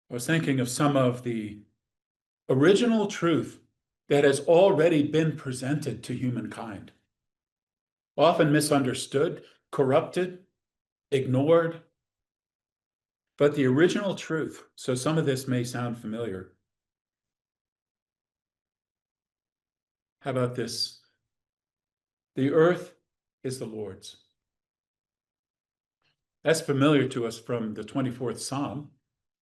I was thinking of some of the original truth that has already been presented to humankind, often misunderstood, corrupted, ignored, but the original truth. So some of this may sound familiar. How about this? The earth is the Lord's. That's familiar to us from the 24th Psalm.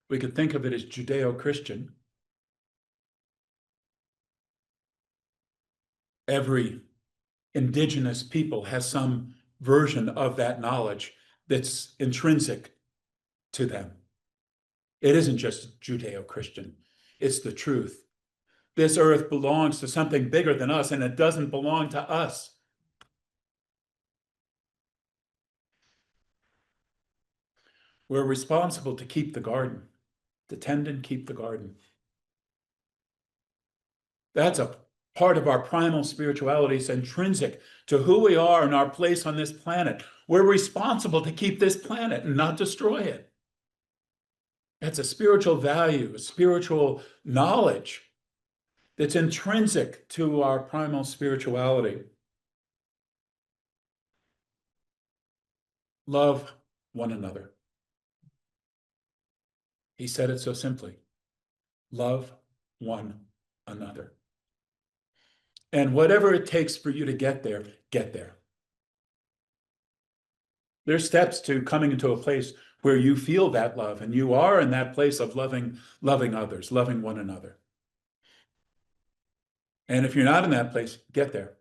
We could think of it as Judeo-Christian. Every indigenous people has some version of that knowledge that's intrinsic to them. It isn't just Judeo-Christian, it's the truth. This earth belongs to something bigger than us, and it doesn't belong to us. We're responsible to keep the garden, to tend and keep the garden. That's a part of our primal spirituality. It's intrinsic to who we are and our place on this planet. We're responsible to keep this planet and not destroy it. That's a spiritual value, a spiritual knowledge that's intrinsic to our primal spirituality. Love one another. He said it so simply. Love one another. And whatever it takes for you to get there, get there. There's steps to coming into a place where you feel that love and you are in that place of loving others, loving one another. And if you're not in that place, get there.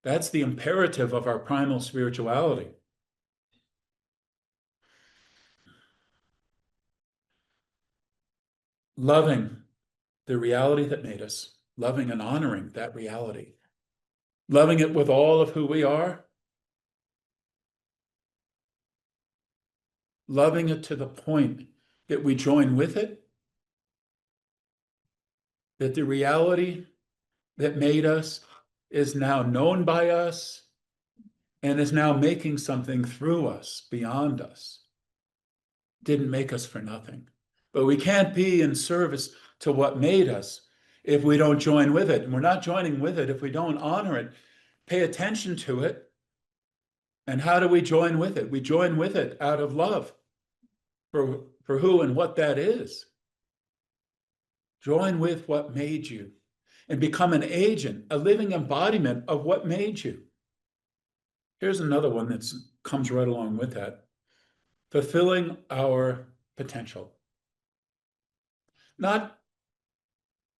That's the imperative of our primal spirituality. Loving the reality that made us, loving and honoring that reality, loving it with all of who we are, loving it to the point that we join with it, that the reality that made us is now known by us and is now making something through us, beyond us. Didn't make us for nothing. But we can't be in service to what made us if we don't join with it. And we're not joining with it if we don't honor it, pay attention to it. And how do we join with it? We join with it out of love for who and what that is. Join with what made you and become an agent, a living embodiment of what made you. Here's another one that comes right along with that. Fulfilling our potential. Not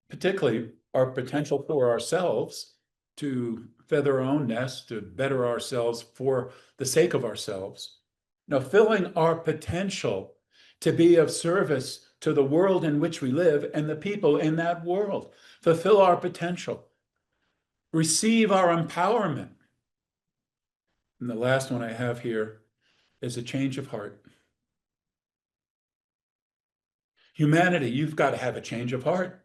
particularly our potential for ourselves to feather our own nest, to better ourselves for the sake of ourselves. No, filling our potential to be of service to the world in which we live and the people in that world. Fulfill our potential. Receive our empowerment. And the last one I have here is a change of heart. Humanity, you've got to have a change of heart.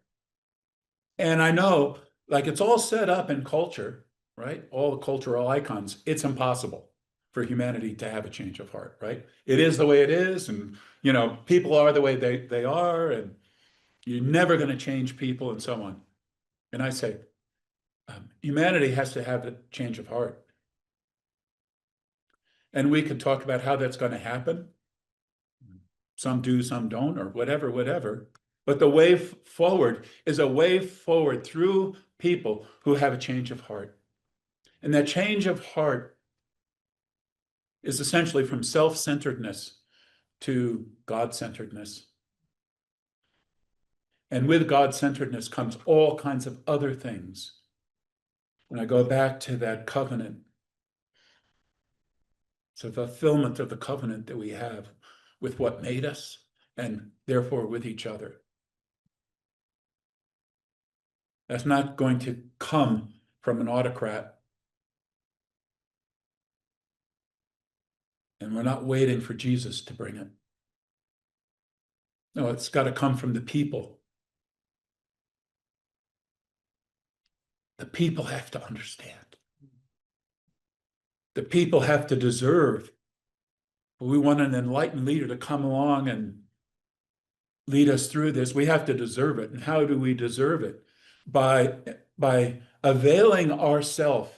And I know, like, it's all set up in culture, right? All the cultural icons. It's impossible for humanity to have a change of heart, right? It is the way it is, and people are the way they are, and you're never going to change people, and so on. And I say, humanity has to have a change of heart. And we could talk about how that's going to happen. Some do, some don't, or whatever. But the way forward is a way forward through people who have a change of heart. And that change of heart is essentially from self-centeredness to God-centeredness. And with God-centeredness comes all kinds of other things. When I go back to that covenant, it's a fulfillment of the covenant that we have with what made us and therefore with each other. That's not going to come from an autocrat. And we're not waiting for Jesus to bring it. No, it's got to come from the people. The people have to understand. The people have to deserve. We want an enlightened leader to come along and lead us through this. We have to deserve it. And how do we deserve it? By availing ourselves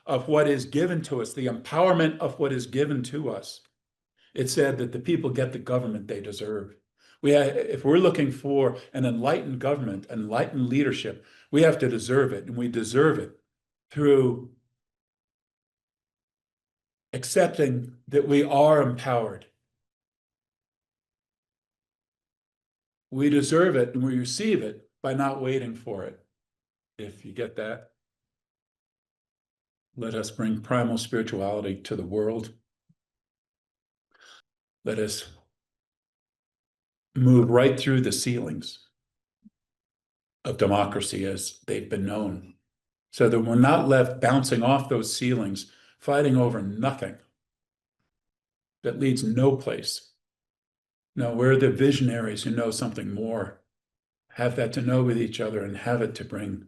of what is given to us, the empowerment of what is given to us. It said that the people get the government they deserve. If we're looking for an enlightened government, enlightened leadership, we have to deserve it, and we deserve it through accepting that we are empowered. We deserve it, and we receive it by not waiting for it. If you get that, let us bring primal spirituality to the world. Let us move right through the ceilings of democracy as they've been known, so that we're not left bouncing off those ceilings, fighting over nothing that leads no place. No, we're the visionaries who know something more, have that to know with each other and have it to bring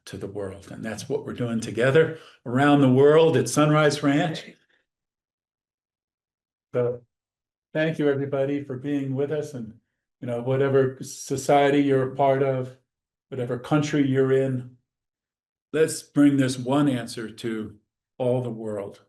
to the world. And that's what we're doing together around the world at Sunrise Ranch. So thank you, everybody, for being with us. And, whatever society you're a part of, whatever country you're in, let's bring this one answer to all the world.